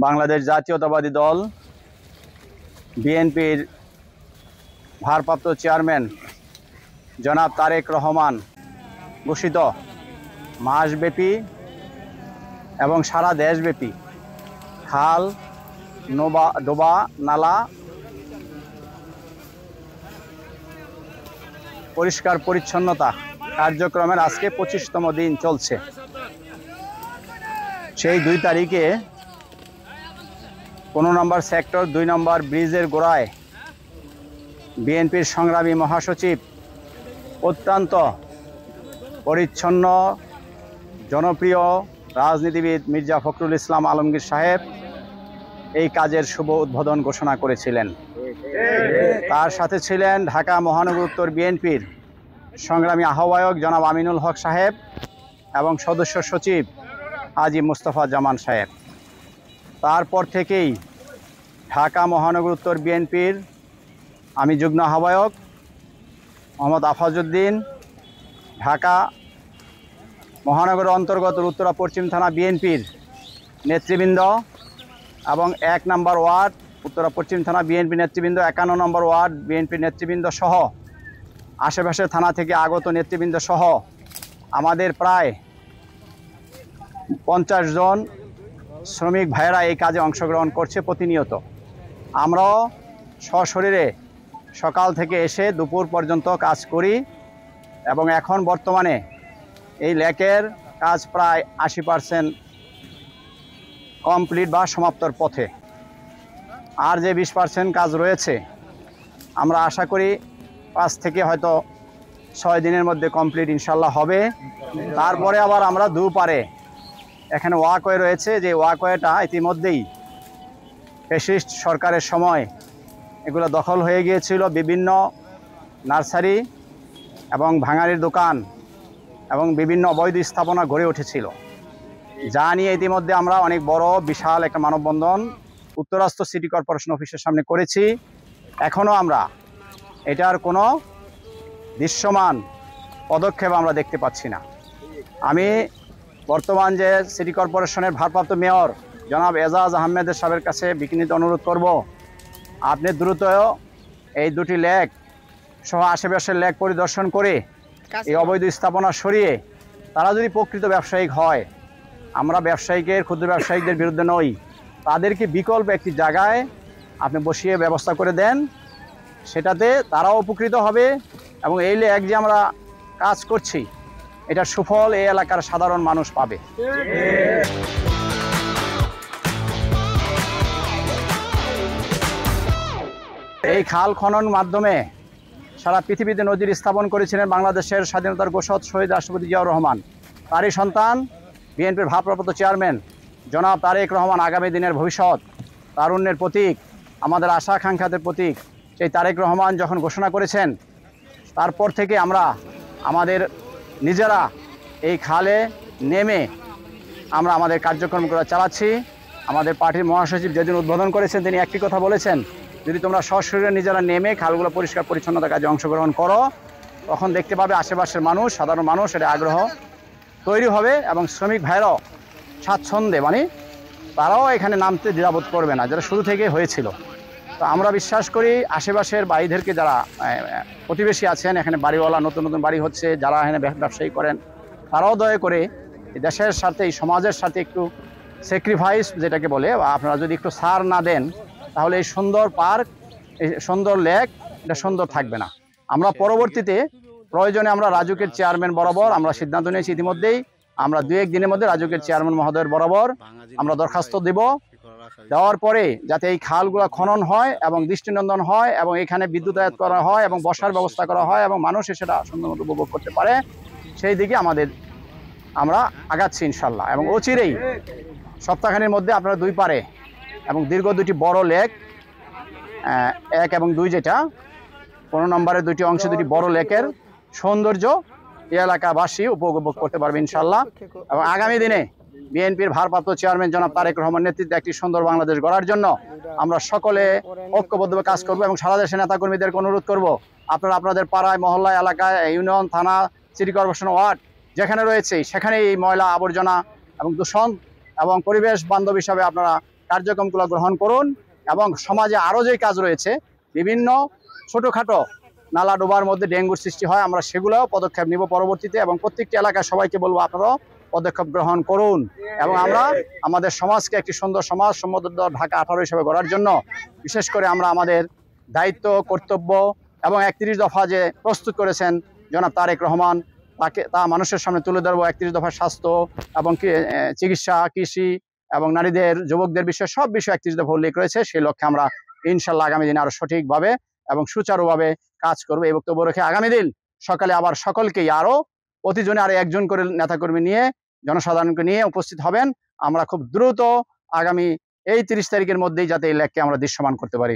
বাংলাদেশ জাতীয়তাবাদী দল বিএনপির ভারপ্রাপ্ত চেয়ারম্যান জনাব তারেক রহমান ঘোষিত মাসব্যাপী এবং সারা দেশব্যাপী খাল ডোবা নালা পরিষ্কার পরিচ্ছন্নতা কার্যক্রমের আজকে 25তম দিন চলছে। সেই 2 তারিখে 15 নম্বর সেক্টর 2 নম্বর ব্রিজের গোড়ায় বিএনপির সংগ্রামী মহাসচিব অত্যন্ত পরিচ্ছন্ন জনপ্রিয় রাজনীতিবিদ মির্জা ফখরুল ইসলাম আলমগীর সাহেব এই কাজের শুভ উদ্বোধন ঘোষণা করেছিলেন। তার সাথে ছিলেন ঢাকা মহানগর উত্তর বিএনপির সংগ্রামী আহ্বায়ক জনাব আমিনুল হক সাহেব এবং সদস্য সচিব হাজী মুস্তফা জামান সাহেব। তারপর থেকেই ঢাকা মহানগর উত্তর বিএনপির আমি যুগ্ম আহ্বায়ক মোহাম্মদ আফাজউদ্দিন, ঢাকা মহানগর অন্তর্গত উত্তরা পশ্চিম থানা বিএনপির নেতৃবৃন্দ এবং 1 নম্বর ওয়ার্ড উত্তরা পশ্চিম থানা বিএনপি নেতৃবৃন্দ, 51 নম্বর ওয়ার্ড বিএনপির নেতৃবৃন্দ সহ আশেপাশের থানা থেকে আগত নেতৃবৃন্দ সহ আমাদের প্রায় 50 জন শ্রমিক ভাইয়েরা এই কাজে অংশগ্রহণ করছে প্রতিনিয়ত। আমরাও সশরীরে সকাল থেকে এসে দুপুর পর্যন্ত কাজ করি এবং এখন বর্তমানে এই লেকের কাজ প্রায় 80% কমপ্লিট বা সমাপ্তর পথে। আর যে 20% কাজ রয়েছে আমরা আশা করি 5 থেকে হয়তো 6 দিনের মধ্যে কমপ্লিট ইনশাল্লাহ হবে। তারপরে আবার আমরা দুপারে এখানে ওয়াকওয়ে রয়েছে, যে ওয়াকওয়েটা ইতিমধ্যেই ফ্যাসিস্ট সরকারের সময় এগুলো দখল হয়ে গিয়েছিল। বিভিন্ন নার্সারি এবং ভাঙাড়ির দোকান এবং বিভিন্ন অবৈধ স্থাপনা গড়ে উঠেছিল, যা নিয়ে ইতিমধ্যে আমরা অনেক বড় বিশাল একটা মানববন্ধন উত্তরাস্ত সিটি কর্পোরেশন অফিসের সামনে করেছি। এখনও আমরা এটার কোনো দৃশ্যমান পদক্ষেপ আমরা দেখতে পাচ্ছি না। আমি বর্তমান যে সিটি কর্পোরেশনের ভারপ্রাপ্ত মেয়র জনাব এজাজ আহমেদের সাহেবের কাছে বিনীত অনুরোধ করব, আপনি দ্রুত এই 2টি লেক সহ আশেপাশের লেক পরিদর্শন করে এই অবৈধ স্থাপনা সরিয়ে তারা যদি প্রকৃত ব্যবসায়িক হয়, আমরা ব্যবসায়িকের ক্ষুদ্র ব্যবসায়িকদের বিরুদ্ধে নই, তাদেরকে বিকল্প একটি জায়গায় আপনি বসিয়ে ব্যবস্থা করে দেন, সেটাতে তারাও উপকৃত হবে এবং এই লেক যে আমরা কাজ করছি এটার সুফল এই এলাকার সাধারণ মানুষ পাবে। এই খাল খনন মাধ্যমে সারা পৃথিবীতে নজির স্থাপন করেছিলেন বাংলাদেশের স্বাধীনতার ঘোষক শহীদ রাষ্ট্রপতি জিয়াউর রহমান। তারই সন্তান বিএনপির ভারপ্রাপ্ত চেয়ারম্যান জনাব তারেক রহমান আগামী দিনের ভবিষ্যৎ তারুণ্যের প্রতীক, আমাদের আশা আকাঙ্ক্ষাদের প্রতীক। সেই তারেক রহমান যখন ঘোষণা করেছেন, তারপর থেকে আমরা আমাদের নিজেরা এই খালে নেমে আমরা আমাদের কার্যক্রমগুলো চালাচ্ছি। আমাদের পার্টির মহাসচিব যেদিন উদ্বোধন করেছেন তিনি একটি কথা বলেছেন, যদি তোমরা সশরীরে নিজেরা নেমে খালগুলো পরিষ্কার পরিচ্ছন্নতার কাজে অংশগ্রহণ করো, তখন দেখতে পাবে আশেপাশের মানুষ, সাধারণ মানুষ এটা আগ্রহ তৈরি হবে এবং শ্রমিক ভাইরাও স্বাচ্ছন্দ্যে তারাও এখানে নামতে দ্বিধাবোধ করবে না, যেটা শুরু থেকে হয়েছিল। তো আমরা বিশ্বাস করি আশেপাশের বাড়িদেরকে যারা প্রতিবেশী আছেন, এখানে বাড়িওয়ালা নতুন নতুন বাড়ি হচ্ছে, যারা এখানে ব্যবসায়ী করেন, তারাও দয়া করে দেশের সাথে এই সমাজের সাথে একটু স্যাক্রিফাইস যেটাকে বলে, আপনারা যদি একটু ছাড় না দেন তাহলে এই সুন্দর পার্ক, এই সুন্দর লেক এটা সুন্দর থাকবে না। আমরা পরবর্তীতে প্রয়োজনে আমরা রাজুকের চেয়ারম্যান বরাবর আমরা সিদ্ধান্ত নিয়েছি ইতিমধ্যেই, আমরা 2-1 দিনের মধ্যে রাজুকের চেয়ারম্যান মহোদয়ের বরাবর আমরা দরখাস্ত দেব। দেওয়ার পরে যাতে এই খালগুলো খনন হয় এবং দৃষ্টিনন্দন হয় এবং এখানে বিদ্যুতায়ন করা হয় এবং বসার ব্যবস্থা করা হয় এবং মানুষ সেটা সুন্দর মতো উপভোগ করতে পারে, সেই দিকে আমরা আগাচ্ছি ইনশাল্লাহ। এবং অচিরেই সপ্তাহখানির মধ্যে আপনারা 2 পারে এবং দীর্ঘ 2টি বড় লেক, 1 এবং 2 যেটা 15 নম্বরের 2টি অংশে 2টি বড় লেকের সৌন্দর্য এই এলাকাবাসী উপভোগ করতে পারবে ইনশাল্লাহ। এবং আগামী দিনে বিএনপির ভারপ্রাপ্ত চেয়ারম্যান জনাব তারেক রহমান নেতৃত্বে একটি সুন্দর বাংলাদেশ গড়ার জন্য আমরা সকলে ঐক্যবদ্ধভাবে কাজ করব এবং সারা দেশের নেতাকর্মীদেরকে অনুরোধ করব, আপনারা আপনাদের পাড়ায়, মহল্লায়, এলাকায়, ইউনিয়ন, থানা, সিটি কর্পোরেশন, ওয়ার্ড যেখানে রয়েছে সেখানে এই ময়লা আবর্জনা এবং দূষণ এবং পরিবেশ বান্ধব হিসাবে আপনারা কার্যক্রমগুলো গ্রহণ করুন এবং সমাজে আরও যে কাজ রয়েছে বিভিন্ন ছোটোখাটো নালা ডোবার মধ্যে ডেঙ্গুর সৃষ্টি হয়, আমরা সেগুলোও পদক্ষেপ নিব পরবর্তীতে এবং প্রত্যেকটি এলাকায় সবাইকে বলবো আপনারাও পদক্ষেপ গ্রহণ করুন এবং আমরা আমাদের সমাজকে একটি সুন্দর সমাজ সমৃদ্ধ ঢাকা 18 হিসেবে গড়ার জন্য বিশেষ করে আমরা আমাদের দায়িত্ব কর্তব্য এবং 31 দফা যে প্রস্তুত করেছেন জনাব তারেক রহমান তা মানুষের সামনে তুলে ধরবো। 31 দফার স্বাস্থ্য এবং চিকিৎসা, কৃষি এবং নারীদের যুবকদের বিষয়ে সব বিষয়ে 31 দফা উল্লেখ রয়েছে। সেই লক্ষ্যে আমরা ইনশাল্লাহ আগামী দিনে আরো সঠিকভাবে এবং সুচারুভাবে কাজ করবো। এই বক্তব্য রেখে আগামী দিন সকালে আবার সকলকেই আরো প্রতিজনে আরো একজন করে নেতাকর্মী নিয়ে জনসাধারণকে নিয়ে উপস্থিত হবেন। আমরা খুব দ্রুত আগামী এই 30 তারিখের মধ্যেই যাতে এই লেখকে আমরা দৃশ্যমান করতে পারি।